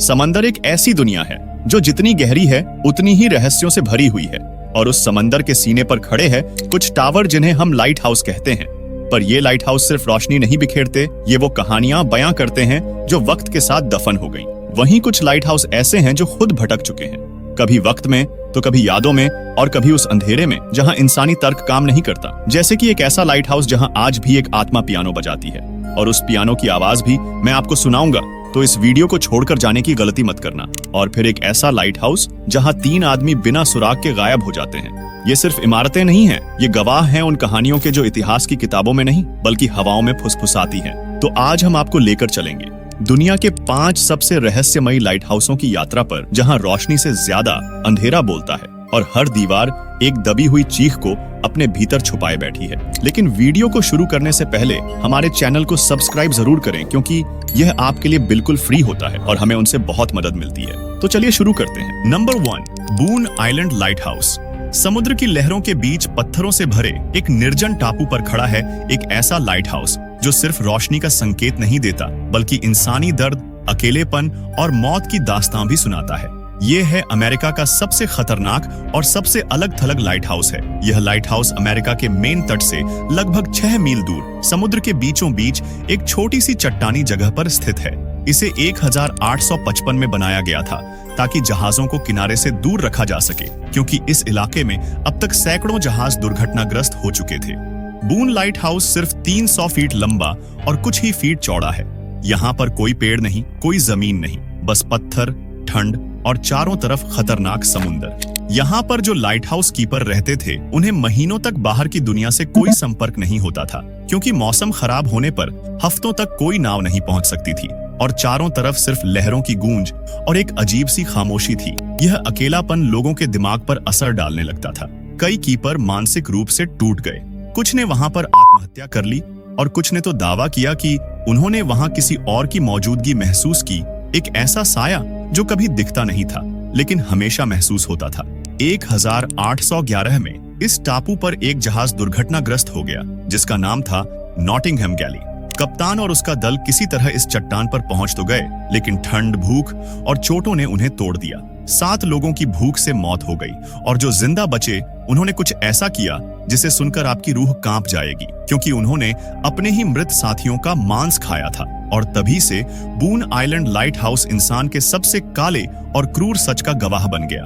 समंदर एक ऐसी दुनिया है जो जितनी गहरी है उतनी ही रहस्यों से भरी हुई है। और उस समंदर के सीने पर खड़े हैं कुछ टावर जिन्हें हम लाइट हाउस कहते हैं। पर ये लाइट हाउस सिर्फ रोशनी नहीं बिखेरते, ये वो कहानियां बयां करते हैं जो वक्त के साथ दफन हो गईं। वहीं कुछ लाइट हाउस ऐसे हैं जो खुद भटक चुके हैं, कभी वक्त में तो कभी यादों में और कभी उस अंधेरे में जहां इंसानी तर्क काम नहीं करता। जैसे कि एक ऐसा लाइट हाउस जहां आज भी एक आत्मा पियानो बजाती है, और उस पियानो की आवाज भी मैं आपको सुनाऊंगा, तो इस वीडियो को छोड़कर जाने की गलती मत करना। और फिर एक ऐसा लाइट हाउस जहां 3 आदमी बिना सुराग के गायब हो जाते हैं। ये सिर्फ इमारतें नहीं हैं, ये गवाह हैं उन कहानियों के जो इतिहास की किताबों में नहीं बल्कि हवाओं में फुसफुसाती हैं। तो आज हम आपको लेकर चलेंगे दुनिया के 5 सबसे रहस्यमयी लाइट हाउसों की यात्रा पर, जहां रोशनी से ज्यादा अंधेरा बोलता है और हर दीवार एक दबी हुई चीख को अपने भीतर छुपाए बैठी है। लेकिन वीडियो को शुरू करने से पहले हमारे चैनल को सब्सक्राइब जरूर करें, क्योंकि यह आपके लिए बिल्कुल फ्री होता है और हमें उनसे बहुत मदद मिलती है। तो चलिए शुरू करते हैं। नंबर 1, बून आइलैंड लाइट हाउस। समुद्र की लहरों के बीच पत्थरों से भरे एक निर्जन टापू पर खड़ा है एक ऐसा लाइट हाउस जो सिर्फ रोशनी का संकेत नहीं देता बल्कि इंसानी दर्द, अकेलेपन और मौत की दास्तां भी सुनाता है। ये है अमेरिका का सबसे खतरनाक और सबसे अलग थलग लाइट हाउस है। यह लाइट हाउस अमेरिका के मेन तट से लगभग 6 मील दूर समुद्र के बीचों बीच एक छोटी सी चट्टानी जगह पर स्थित है। इसे 1855 में बनाया गया था ताकि जहाजों को किनारे से दूर रखा जा सके, क्योंकि इस इलाके में अब तक सैकड़ों जहाज दुर्घटनाग्रस्त हो चुके थे। बून लाइट हाउस सिर्फ 300 फीट लंबा और कुछ ही फीट चौड़ा है। यहाँ पर कोई पेड़ नहीं, कोई जमीन नहीं, बस पत्थर, ठंड और चारों तरफ खतरनाक समुंदर। यहाँ पर जो लाइट हाउस कीपर रहते थे उन्हें महीनों तक बाहर की दुनिया से कोई संपर्क नहीं होता था, क्योंकि मौसम खराब होने पर हफ्तों तक कोई नाव नहीं पहुंच सकती थी और चारों तरफ सिर्फ लहरों की गूंज और एक अजीब सी खामोशी थी। यह अकेलापन लोगों के दिमाग पर असर डालने लगता था। कई कीपर मानसिक रूप से टूट गए, कुछ ने वहां पर आत्महत्या कर ली और कुछ ने तो दावा किया कि उन्होंने वहां किसी और की मौजूदगी महसूस की, एक ऐसा साया जो कभी दिखता नहीं था लेकिन हमेशा महसूस होता था। 1811 में इस टापू पर एक जहाज दुर्घटनाग्रस्त हो गया जिसका नाम था नॉटिंघम गैली। कप्तान और उसका दल किसी तरह इस चट्टान पर पहुंच तो गए, लेकिन ठंड, भूख और चोटों ने उन्हें तोड़ दिया। 7 लोगों की भूख से मौत हो गई और जो जिंदा बचे उन्होंने कुछ ऐसा किया जिसे सुनकर आपकी रूह कांप जाएगी, क्योंकि उन्होंने अपने ही मृत साथियों का मांस खाया था। और तभी से बून आइलैंड लाइट हाउस इंसान के सबसे काले और क्रूर सच का गवाह बन गया।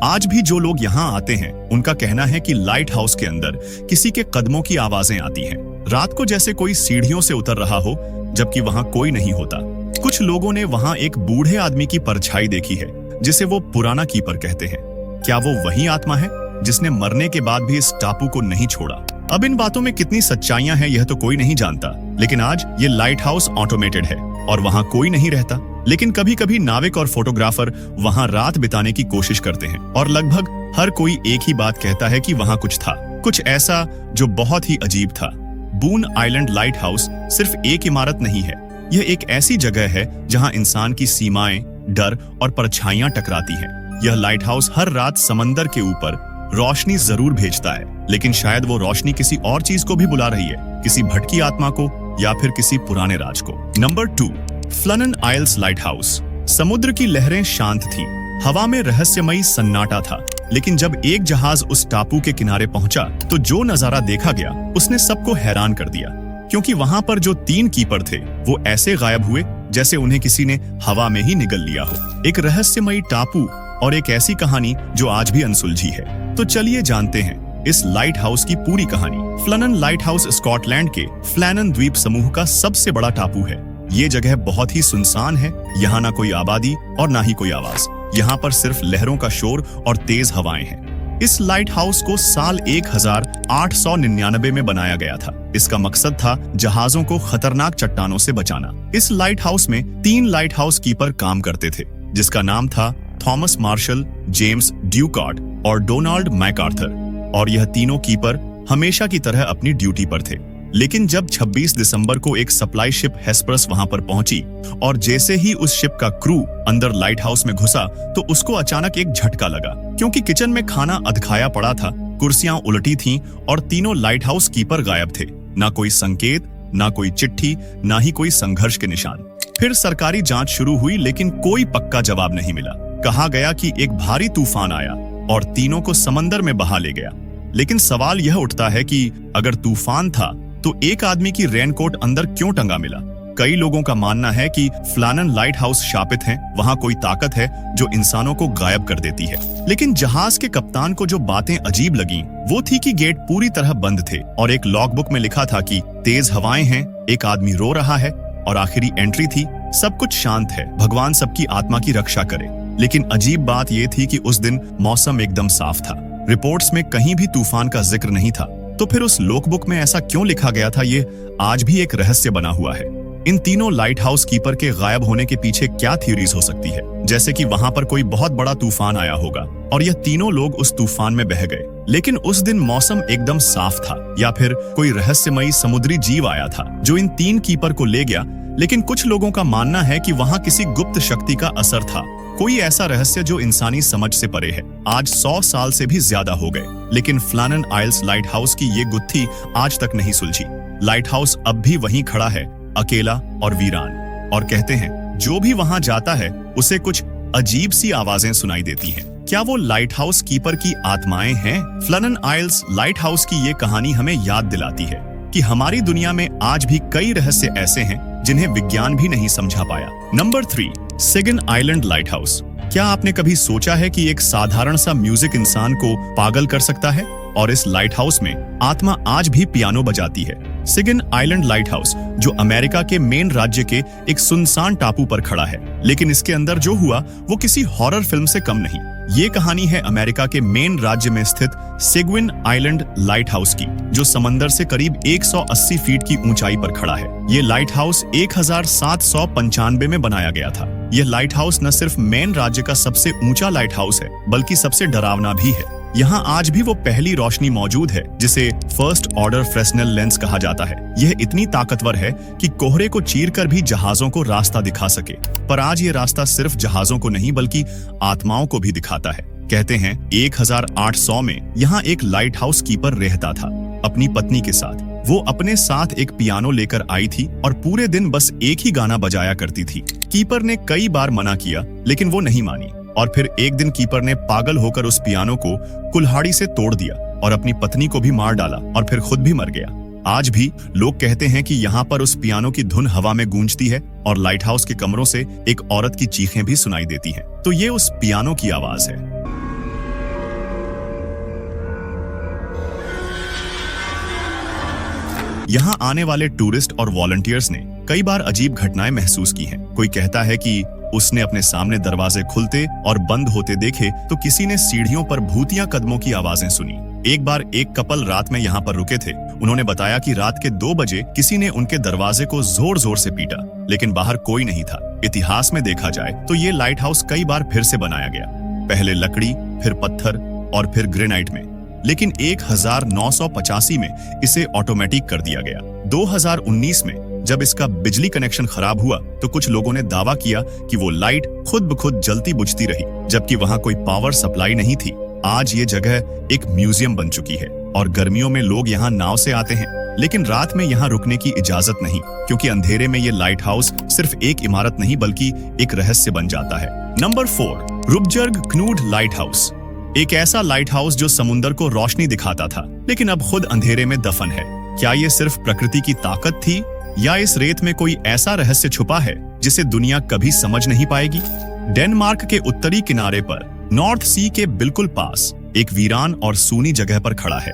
आज भी जो लोग यहाँ आते हैं उनका कहना है कि लाइट हाउस के अंदर किसी के कदमों की आवाजें आती हैं, रात को जैसे कोई सीढ़ियों से उतर रहा हो जबकि वहां कोई नहीं होता। कुछ लोगों ने वहां एक बूढ़े आदमी की परछाई देखी है जिसे वो पुराना कीपर कहते हैं। क्या वो वही आत्मा है जिसने मरने के बाद भी इस टापू को नहीं छोड़ा? अब इन बातों में कितनी सच्चाइयां हैं यह तो कोई नहीं जानता, लेकिन आज ये लाइट हाउस ऑटोमेटेड है और वहां कोई नहीं रहता। लेकिन कभी कभी नाविक और फोटोग्राफर वहां रात बिताने की कोशिश करते हैं और लगभग हर कोई एक ही बात कहता है कि वहां कुछ था, कुछ ऐसा जो बहुत ही अजीब था। बून आइलैंड लाइट हाउस सिर्फ एक इमारत नहीं है, यह एक ऐसी जगह है जहां इंसान की सीमाएं, डर और परछाइयां टकराती हैं। यह लाइट हाउस हर रात समंदर के ऊपर रोशनी जरूर भेजता है, लेकिन शायद वो रोशनी किसी और चीज को भी बुला रही है, किसी भटकी आत्मा को या फिर किसी पुराने राज को। नंबर 2, फ्लनन आइल्स लाइट हाउस। समुद्र की लहरें शांत थीं, हवा में रहस्यमयी सन्नाटा था, लेकिन जब एक जहाज उस टापू के किनारे पहुंचा तो जो नजारा देखा गया उसने सबको हैरान कर दिया, क्योंकि वहां पर जो 3 कीपर थे वो ऐसे गायब हुए जैसे उन्हें किसी ने हवा में ही निगल लिया हो। एक रहस्यमयी टापू और एक ऐसी कहानी जो आज भी अनसुलझी है। तो चलिए जानते हैं इस लाइट हाउस की पूरी कहानी। फ्लनन लाइट हाउस स्कॉटलैंड के फ्लैनन द्वीप समूह का सबसे बड़ा टापू है। ये जगह बहुत ही सुनसान है, यहाँ ना कोई आबादी और ना ही कोई आवाज। यहाँ पर सिर्फ लहरों का शोर और तेज हवाएं हैं। इस लाइट हाउस को साल 1899 में बनाया गया था। इसका मकसद था जहाजों को खतरनाक चट्टानों से बचाना। इस लाइट हाउस में 3 लाइट हाउस कीपर काम करते थे, जिसका नाम था थॉमस मार्शल, जेम्स ड्यूकार्ट और डोनाल्ड मैकआर्थर। और यह तीनों कीपर हमेशा की तरह अपनी ड्यूटी पर थे। लेकिन जब 26 दिसंबर को एक सप्लाई शिप हेस्परस वहां पर पहुंची और जैसे ही उस शिप का क्रू अंदर लाइट हाउस में घुसा तो उसको अचानक एक झटका लगा, क्योंकि किचन में खाना अधखाया पड़ा था, कुर्सियां उल्टी थीं और तीनों लाइट हाउस कीपर गायब थे। ना कोई संकेत, ना कोई चिट्ठी, ना ही कोई संघर्ष के निशान। फिर सरकारी जांच शुरू हुई, लेकिन कोई पक्का जवाब नहीं मिला। कहा गया कि एक भारी तूफान आया और तीनों को समंदर में बहा ले गया। लेकिन सवाल यह उठता है कि अगर तूफान था तो एक आदमी की रेनकोट अंदर क्यों टंगा मिला? कई लोगों का मानना है कि फ्लानन लाइट हाउस शापित है, वहां कोई ताकत है जो इंसानों को गायब कर देती है। लेकिन जहाज के कप्तान को जो बातें अजीब लगीं, वो थी कि गेट पूरी तरह बंद थे और एक लॉगबुक में लिखा था कि तेज हवाएं हैं, एक आदमी रो रहा है और आखिरी एंट्री थी, सब कुछ शांत है, भगवान सबकी आत्मा की रक्षा करे। लेकिन अजीब बात यह थी कि उस दिन मौसम एकदम साफ था, रिपोर्ट्स में कहीं भी तूफान का जिक्र नहीं था। तो फिर उस लॉगबुक में ऐसा क्यों लिखा गया था, ये आज भी एक रहस्य बना हुआ है। इन तीनों लाइट हाउस कीपर के गायब होने के पीछे क्या थ्योरीज हो सकती है? जैसे कि वहां पर कोई बहुत बड़ा तूफान आया होगा और यह तीनों लोग उस तूफान में बह गए, लेकिन उस दिन मौसम एकदम साफ था, या फिर कोई रहस्यमयी समुद्री जीव आया था जो इन तीन कीपर को ले गया। लेकिन कुछ लोगों का मानना है कि वहां किसी गुप्त शक्ति का असर था, कोई ऐसा रहस्य जो इंसानी समझ से परे है। आज 100 साल से भी ज्यादा हो गए, लेकिन फ्लानन आइल्स लाइट हाउस की ये गुत्थी आज तक नहीं सुलझी। लाइट हाउस अब भी वहीं खड़ा है, अकेला और वीरान, और कहते हैं जो भी वहां जाता है उसे कुछ अजीब सी आवाजें सुनाई देती हैं। क्या वो लाइट हाउस कीपर की आत्माएं हैं? फ्लानन आइल्स लाइट हाउस की ये कहानी हमें याद दिलाती है कि हमारी दुनिया में आज भी कई रहस्य ऐसे हैं जिन्हें विज्ञान भी नहीं समझा पाया। Number 3, Sagan island light house. क्या आपने कभी सोचा है कि एक साधारण सा म्यूजिक इंसान को पागल कर सकता है? और इस लाइट हाउस में आत्मा आज भी पियानो बजाती है। सेगन आइलैंड लाइट हाउस, जो अमेरिका के मेन राज्य के एक सुनसान टापू पर खड़ा है, लेकिन इसके अंदर जो हुआ वो किसी हॉरर फिल्म से कम नहीं। ये कहानी है अमेरिका के मेन राज्य में स्थित सेगविन आइलैंड लाइट हाउस की, जो समंदर से करीब 180 फीट की ऊंचाई पर खड़ा है। ये लाइट हाउस 1795 में बनाया गया था। यह लाइट हाउस न सिर्फ मेन राज्य का सबसे ऊंचा लाइट हाउस है, बल्कि सबसे डरावना भी है। यहाँ आज भी वो पहली रोशनी मौजूद है जिसे फर्स्ट ऑर्डर फ्रेस्नेल लेंस कहा जाता है। यह इतनी ताकतवर है कि कोहरे को चीरकर भी जहाजों को रास्ता दिखा सके। पर आज ये रास्ता सिर्फ जहाजों को नहीं बल्कि आत्माओं को भी दिखाता है। कहते हैं 1800 में यहाँ एक लाइट हाउस कीपर रहता था अपनी पत्नी के साथ। वो अपने साथ एक पियानो लेकर आई थी और पूरे दिन बस एक ही गाना बजाया करती थी। कीपर ने कई बार मना किया, लेकिन वो नहीं मानी, और फिर एक दिन कीपर ने पागल होकर उस पियानो को कुल्हाड़ी से तोड़ दिया और अपनी पत्नी को भी मार डाला और फिर खुद भी मर गया। आज भी लोग कहते हैं कि यहाँ पर उस पियानो की धुन हवा में गूंजती है और लाइट हाउस के कमरों से एक औरत की चीखें भी सुनाई देती हैं। तो ये उस पियानो की आवाज है। यहाँ आने वाले टूरिस्ट और वॉलंटियर्स ने कई बार अजीब घटनाएं महसूस की हैं। कोई कहता है कि उसने अपने सामने दरवाजे खुलते और बंद होते देखे, तो किसी ने सीढ़ियों पर भूतिया कदमों की आवाजें सुनी। एक बार एक कपल रात में यहाँ पर रुके थे। उन्होंने बताया कि रात के 2 बजे किसी ने उनके दरवाजे को जोर जोर से पीटा, लेकिन बाहर कोई नहीं था। इतिहास में देखा जाए तो ये लाइट हाउस कई बार फिर से बनाया गया, पहले लकड़ी, फिर पत्थर और फिर ग्रेनाइट में, लेकिन 1985 में इसे ऑटोमेटिक कर दिया गया। 2019 में जब इसका बिजली कनेक्शन खराब हुआ तो कुछ लोगों ने दावा किया कि वो लाइट खुद ब खुद जलती बुझती रही, जबकि वहां कोई पावर सप्लाई नहीं थी। आज ये जगह एक म्यूजियम बन चुकी है और गर्मियों में लोग यहाँ नाव से आते हैं, लेकिन रात में यहाँ रुकने की इजाजत नहीं, क्योंकि अंधेरे में ये लाइट हाउस सिर्फ एक इमारत नहीं बल्कि एक रहस्य बन जाता है। Number 4, Rubjerg Knude lighthouse. एक ऐसा लाइट हाउस जो समुद्र को रोशनी दिखाता था, लेकिन अब खुद अंधेरे में दफन है। क्या ये सिर्फ प्रकृति की ताकत थी, या इस रेत में कोई ऐसा रहस्य छुपा है जिसे दुनिया कभी समझ नहीं पाएगी? डेनमार्क के उत्तरी किनारे पर नॉर्थ सी के बिल्कुल पास एक वीरान और सूनी जगह पर खड़ा है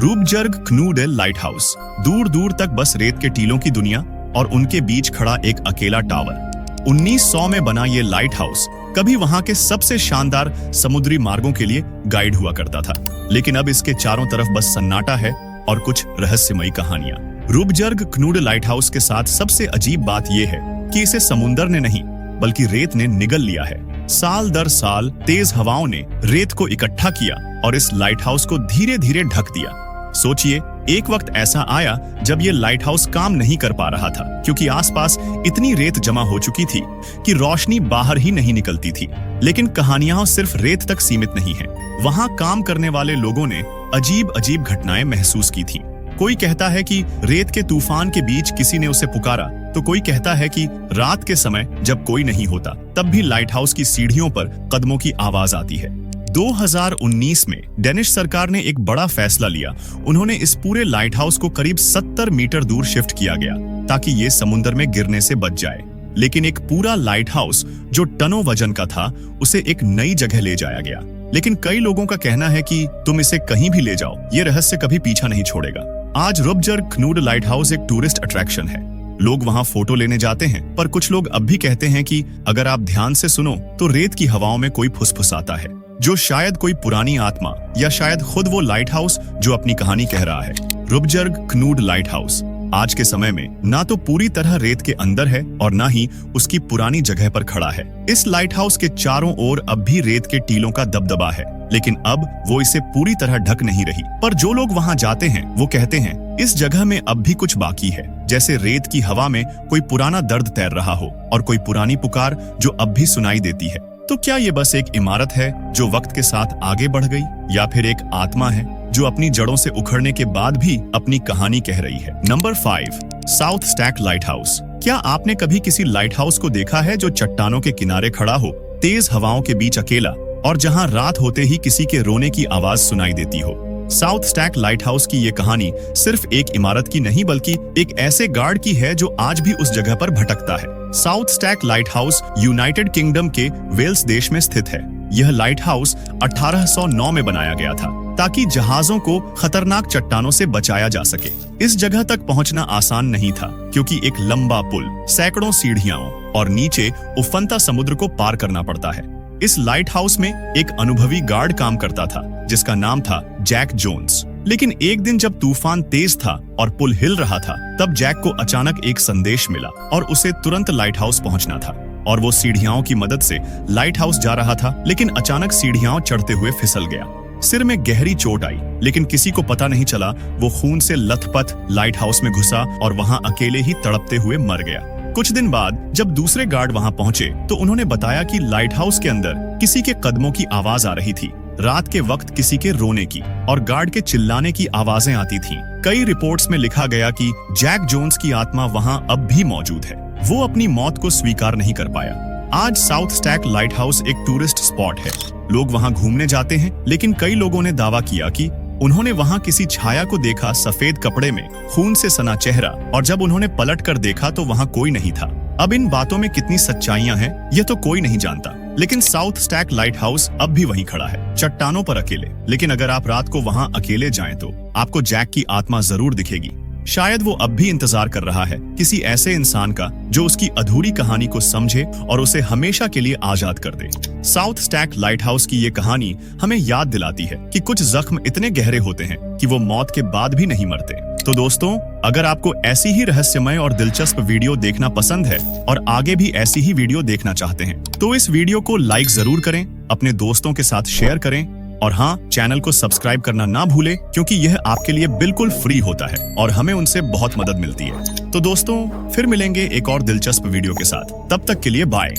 रुबजर्ग क्नूडेल लाइट हाउस। दूर दूर तक बस रेत के टीलों की दुनिया और उनके बीच खड़ा एक अकेला टावर। 1900 में बना ये लाइट हाउस कभी वहां के सबसे शानदार समुद्री मार्गों के लिए गाइड हुआ करता था, लेकिन अब इसके चारों तरफ बस सन्नाटा है और कुछ रहस्यमयी कहानियां। रुबजर्ग क्नूड लाइट हाउस के साथ सबसे अजीब बात यह है कि इसे समुंदर ने नहीं बल्कि रेत ने निगल लिया है। साल दर साल तेज हवाओं ने रेत को इकट्ठा किया और इस लाइट हाउस को धीरे धीरे ढक दिया। सोचिए, एक वक्त ऐसा आया जब ये लाइट हाउस काम नहीं कर पा रहा था, क्योंकि आसपास इतनी रेत जमा हो चुकी थी कि रोशनी बाहर ही नहीं निकलती थी। लेकिन कहानियां सिर्फ रेत तक सीमित नहीं हैं। वहां काम करने वाले लोगों ने अजीब अजीब घटनाएं महसूस की थी। कोई कहता है कि रेत के तूफान के बीच किसी ने उसे पुकारा तो कोई कहता है कि रात के समय जब कोई नहीं होता तब भी लाइट हाउस की सीढ़ियों पर कदमों की आवाज आती है। 2019 में डेनिश सरकार ने एक बड़ा फैसला लिया। उन्होंने इस पूरे लाइट हाउस को करीब 70 मीटर दूर शिफ्ट किया गया ताकि ये समुद्र में गिरने से बच जाए। लेकिन एक पूरा लाइट हाउस जो टनों वजन का था, उसे एक नई जगह ले जाया गया। लेकिन कई लोगों का कहना है कि तुम इसे कहीं भी ले जाओ, ये रहस्य कभी पीछा नहीं छोड़ेगा। आज रुबजर्ग क्नूड लाइट हाउस एक टूरिस्ट अट्रैक्शन है। लोग वहां फोटो लेने जाते हैं, पर कुछ लोग अब भी कहते हैं कि अगर आप ध्यान से सुनो तो रेत की हवाओं में कोई फुसफुसाता है, जो शायद कोई पुरानी आत्मा या शायद खुद वो लाइट हाउस जो अपनी कहानी कह रहा है। रुबजर्ग क्नूड लाइट हाउस आज के समय में ना तो पूरी तरह रेत के अंदर है और ना ही उसकी पुरानी जगह पर खड़ा है। इस लाइट हाउस के चारों ओर अब भी रेत के टीलों का दबदबा है, लेकिन अब वो इसे पूरी तरह ढक नहीं रही। पर जो लोग वहां जाते हैं वो कहते हैं इस जगह में अब भी कुछ बाकी है, जैसे रेत की हवा में कोई पुराना दर्द तैर रहा हो और कोई पुरानी पुकार जो अब भी सुनाई देती है। तो क्या ये बस एक इमारत है जो वक्त के साथ आगे बढ़ गई, या फिर एक आत्मा है जो अपनी जड़ों से उखड़ने के बाद भी अपनी कहानी कह रही है? Number 5, south stack light house. क्या आपने कभी किसी लाइट हाउस को देखा है जो चट्टानों के किनारे खड़ा हो, तेज हवाओं के बीच अकेला, और जहां रात होते ही किसी के रोने की आवाज सुनाई देती हो? साउथ स्टैक लाइट हाउस की ये कहानी सिर्फ एक इमारत की नहीं बल्कि एक ऐसे गार्ड की है जो आज भी उस जगह पर भटकता है। South stack light house United kingdom के वेल्स देश में स्थित है। यह लाइट हाउस 1809 में बनाया गया था ताकि जहाजों को खतरनाक चट्टानों से बचाया जा सके। इस जगह तक पहुंचना आसान नहीं था क्योंकि एक लंबा पुल, सैकड़ों सीढ़ियां और नीचे उफनता समुद्र को पार करना पड़ता है। इस लाइट हाउस में एक अनुभवी गार्ड काम करता था जिसका नाम था जैक जोन्स। लेकिन एक दिन जब तूफान तेज था और पुल हिल रहा था, तब जैक को अचानक एक संदेश मिला और उसे तुरंत लाइट हाउस पहुंचना था। और वो सीढ़ियाओं की मदद से लाइट हाउस जा रहा था, लेकिन अचानक सीढ़ियाओं चढ़ते हुए फिसल गया। सिर में गहरी चोट आई, लेकिन किसी को पता नहीं चला। वो खून से लथपथ लाइट हाउस में घुसा और वहां अकेले ही तड़पते हुए मर गया। कुछ दिन बाद जब दूसरे गार्ड वहां पहुंचे तो उन्होंने बताया कि लाइट हाउस के अंदर किसी के कदमों की आवाज आ रही थी। रात के वक्त किसी के रोने की और गार्ड के चिल्लाने की आवाजें आती थीं। कई रिपोर्ट्स में लिखा गया कि जैक जोन्स की आत्मा वहां अब भी मौजूद है। वो अपनी मौत को स्वीकार नहीं कर पाया। आज साउथ स्टैक लाइट हाउस एक टूरिस्ट स्पॉट है। लोग वहां घूमने जाते हैं, लेकिन कई लोगों ने दावा किया कि उन्होंने वहां किसी छाया को देखा, सफेद कपड़े में, खून से सना चेहरा, और जब उन्होंने पलट कर देखा तो वहां कोई नहीं था। अब इन बातों में कितनी सच्चाइयां हैं ये तो कोई नहीं जानता, लेकिन साउथ स्टैक लाइट हाउस अब भी वहीं खड़ा है, चट्टानों पर अकेले। लेकिन अगर आप रात को वहां अकेले जाएं तो आपको जैक की आत्मा जरूर दिखेगी। शायद वो अब भी इंतजार कर रहा है किसी ऐसे इंसान का जो उसकी अधूरी कहानी को समझे और उसे हमेशा के लिए आजाद कर दे। साउथ स्टैक लाइट हाउस की ये कहानी हमें याद दिलाती है कि कुछ जख्म इतने गहरे होते हैं कि वो मौत के बाद भी नहीं मरते। तो दोस्तों, अगर आपको ऐसी ही रहस्यमय और दिलचस्प वीडियो देखना पसंद है और आगे भी ऐसी ही वीडियो देखना चाहते हैं तो इस वीडियो को लाइक जरूर करें, अपने दोस्तों के साथ शेयर करें, और हाँ, चैनल को सब्सक्राइब करना ना भूलें क्योंकि यह आपके लिए बिल्कुल फ्री होता है और हमें उनसे बहुत मदद मिलती है। तो दोस्तों, फिर मिलेंगे एक और दिलचस्प वीडियो के साथ। तब तक के लिए बाय।